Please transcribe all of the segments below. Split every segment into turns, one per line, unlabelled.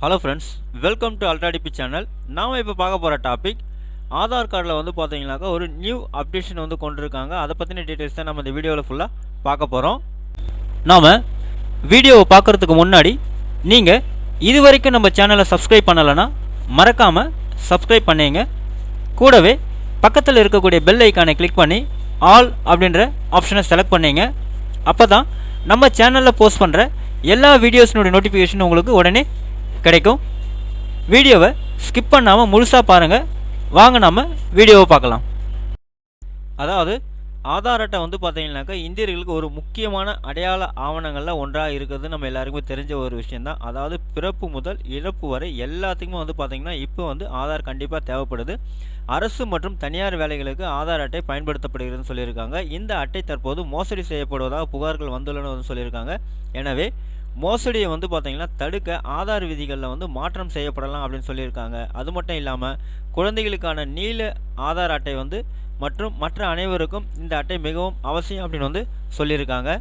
Hello friends, welcome to அல்ட்ராடிபி channel. நாம் இப்போ பார்க்க போகிற டாபிக் ஆதார் கார்டில் வந்து பார்த்தீங்கன்னாக்கா ஒரு நியூ அப்டேஷன் வந்து கொண்டிருக்காங்க. அதை பற்றின டீட்டெயில்ஸ் தான் நம்ம இந்த வீடியோவில் ஃபுல்லாக பார்க்க போகிறோம். நாம் வீடியோவை பார்க்குறதுக்கு முன்னாடி நீங்கள் இது வரைக்கும் நம்ம சேனலை சப்ஸ்கிரைப் பண்ணலைன்னா மறக்காமல் சப்ஸ்கிரைப் பண்ணிங்க. கூடவே பக்கத்தில் இருக்கக்கூடிய பெல் ஐக்கானை கிளிக் பண்ணி ஆல் அப்படின்ற ஆப்ஷனை செலக்ட் பண்ணிங்க. அப்போ தான் நம்ம சேனலில் போஸ்ட் பண்ணுற எல்லா வீடியோஸினுடைய நோட்டிஃபிகேஷன் உங்களுக்கு உடனே கிடைக்கும். வீடியோவை ஸ்கிப் பண்ணாமல் முழுசாக பாருங்கள். வாங்க நம்ம வீடியோவை பார்க்கலாம். அதாவது ஆதார் அட்டை வந்து பார்த்தீங்கன்னாக்கா இந்தியர்களுக்கு ஒரு முக்கியமான அடையாள ஆவணங்களில் ஒன்றாக இருக்கிறது நம்ம எல்லாருக்குமே தெரிஞ்ச ஒரு விஷயந்தான். அதாவது பிறப்பு முதல் இறப்பு வரை எல்லாத்துக்குமே வந்து பார்த்திங்கன்னா இப்போ வந்து ஆதார் கண்டிப்பாக தேவைப்படுது. அரசு மற்றும் தனியார் வேலைகளுக்கு ஆதார் அட்டை பயன்படுத்தப்படுகிறதுன்னு சொல்லியிருக்காங்க. இந்த அட்டை தற்போது மோசடி செய்யப்படுவதாக புகார்கள் வந்துள்ளன சொல்லியிருக்காங்க. எனவே மோசடியை வந்து பார்த்திங்கன்னா தடுக்க ஆதார் விதிகளில் வந்து மாற்றம் செய்யப்படலாம் அப்படின்னு சொல்லியிருக்காங்க. அது மட்டும் இல்லாமல் குழந்தைகளுக்கான நீல ஆதார் அட்டை வந்து மற்றும் மற்ற அனைவருக்கும் இந்த அட்டை மிகவும் அவசியம் அப்படின்னு வந்து சொல்லியிருக்காங்க.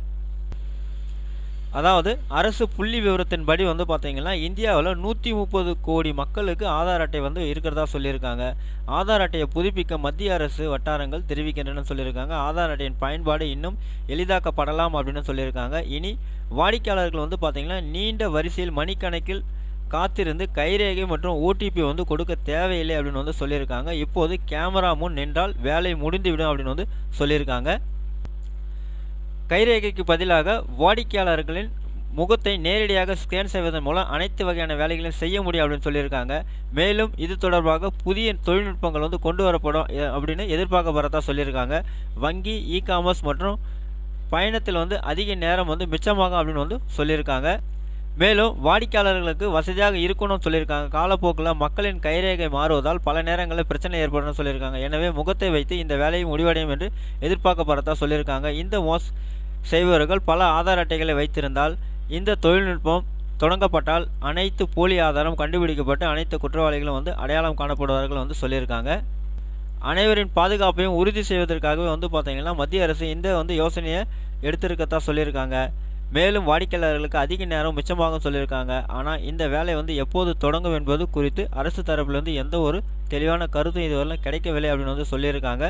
அதாவது அரசு புள்ளி விவரத்தின்படி வந்து பார்த்திங்கன்னா இந்தியாவில் 130 கோடி மக்களுக்கு ஆதார் அட்டை வந்து இருக்கிறதா சொல்லியிருக்காங்க. ஆதார் அட்டையை புதுப்பிக்க மத்திய அரசு வட்டாரங்கள் தெரிவிக்கின்றன சொல்லியிருக்காங்க. ஆதார் அட்டையின் பயன்பாடு இன்னும் எளிதாக்கப்படலாம் அப்படின்னு சொல்லியிருக்காங்க. இனி வாடிக்கையாளர்கள் வந்து பார்த்திங்கன்னா நீண்ட வரிசையில் மணிக்கணக்கில் காத்திருந்து கைரேகை மற்றும் ஓடிபி வந்து கொடுக்க தேவையில்லை அப்படின்னு வந்து சொல்லியிருக்காங்க. இப்போது கேமரா முன் நின்றால் வேலை முடிந்துவிடும் அப்படின்னு வந்து சொல்லியிருக்காங்க. கைரேகைக்கு பதிலாக வாடிக்கையாளர்களின் முகத்தை நேரடியாக ஸ்கேன் செய்வதன் மூலம் அனைத்து வகையான வேலைகளையும் செய்ய முடியும் அப்படின்னு சொல்லியிருக்காங்க. மேலும் இது தொடர்பாக புதிய தொழில்நுட்பங்கள் வந்து கொண்டு வரப்படும் அப்படின்னு எதிர்பார்க்கப்படுறதா சொல்லியிருக்காங்க. வங்கி, இ-காமர்ஸ் மற்றும் பயணத்தில் வந்து அதிக நேரம் வந்து மிச்சமாகும் அப்படின்னு வந்து சொல்லியிருக்காங்க. மேலும் வாடிக்கையாளர்களுக்கு வசதியாக இருக்கணும்னு சொல்லியிருக்காங்க. காலப்போக்கில் மக்களின் கைரேகை மாறுவதால் பல நேரங்களில் பிரச்சனை ஏற்படும் சொல்லியிருக்காங்க. எனவே முகத்தை வைத்து இந்த வேலையை முடிவடையும் என்று எதிர்பார்க்கப்படுறதா சொல்லியிருக்காங்க. இந்த செய்பவர்கள் பல ஆதார் அட்டைகளை வைத்திருந்தால் இந்த தொழில்நுட்பம் தொடங்கப்பட்டால் அனைத்து போலி ஆதாரம் கண்டுபிடிக்கப்பட்டு அனைத்து குற்றவாளிகளும் வந்து அடையாளம் காணப்படுவார்கள் வந்து சொல்லியிருக்காங்க. அனைவரின் பாதுகாப்பையும் உறுதி செய்வதற்காகவே வந்து பார்த்திங்கன்னா மத்திய அரசு இந்த வந்து யோசனையை எடுத்திருக்கத்தான் சொல்லியிருக்காங்க. மேலும் வாடிக்கையாளர்களுக்கு அதிக நேரம் மிச்சமாகும் சொல்லியிருக்காங்க. ஆனால் இந்த வேலை வந்து எப்போது தொடங்கும் என்பது குறித்து அரசு தரப்பிலிருந்து எந்த ஒரு தெளிவான கருத்தும் இதுவரை கிடைக்கவில்லை அப்படின்னு வந்து சொல்லியிருக்காங்க.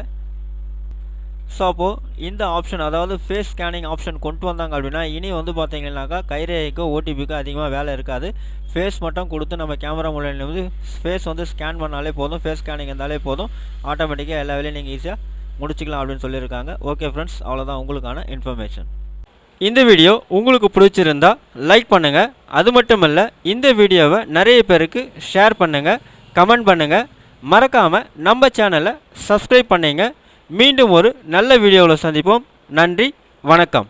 ஸோ அப்போது இந்த ஆப்ஷன், அதாவது ஃபேஸ் ஸ்கேனிங் ஆப்ஷன் கொண்டு வந்தாங்க அப்படின்னா இனி வந்து பார்த்தீங்கன்னாக்கா கைரேகைக்கோ ஓடிபிக்கோ அதிகமாக வேலை இருக்காது. ஃபேஸ் மட்டும் கொடுத்து நம்ம கேமரா மூலம் வந்து ஃபேஸ் வந்து ஸ்கேன் பண்ணாலே போதும், ஃபேஸ் ஸ்கேனிங் இருந்தாலே போதும், ஆட்டோமேட்டிக்காக எல்லா வேலையும் நீங்கள் ஈஸியாக முடிச்சிக்கலாம் அப்படின்னு சொல்லியிருக்காங்க. ஓகே ஃப்ரெண்ட்ஸ், அவ்வளோதான் உங்களுக்கான இன்ஃபர்மேஷன். இந்த வீடியோ உங்களுக்கு பிடிச்சிருந்தா லைக் பண்ணுங்கள். அது மட்டும் இல்லை, இந்த வீடியோவை நிறைய பேருக்கு ஷேர் பண்ணுங்கள், கமெண்ட் பண்ணுங்கள். மறக்காமல் நம்ம சேனலை சப்ஸ்கிரைப் பண்ணிங்க. மீண்டும் ஒரு நல்ல வீடியோவில் சந்திப்போம். நன்றி, வணக்கம்.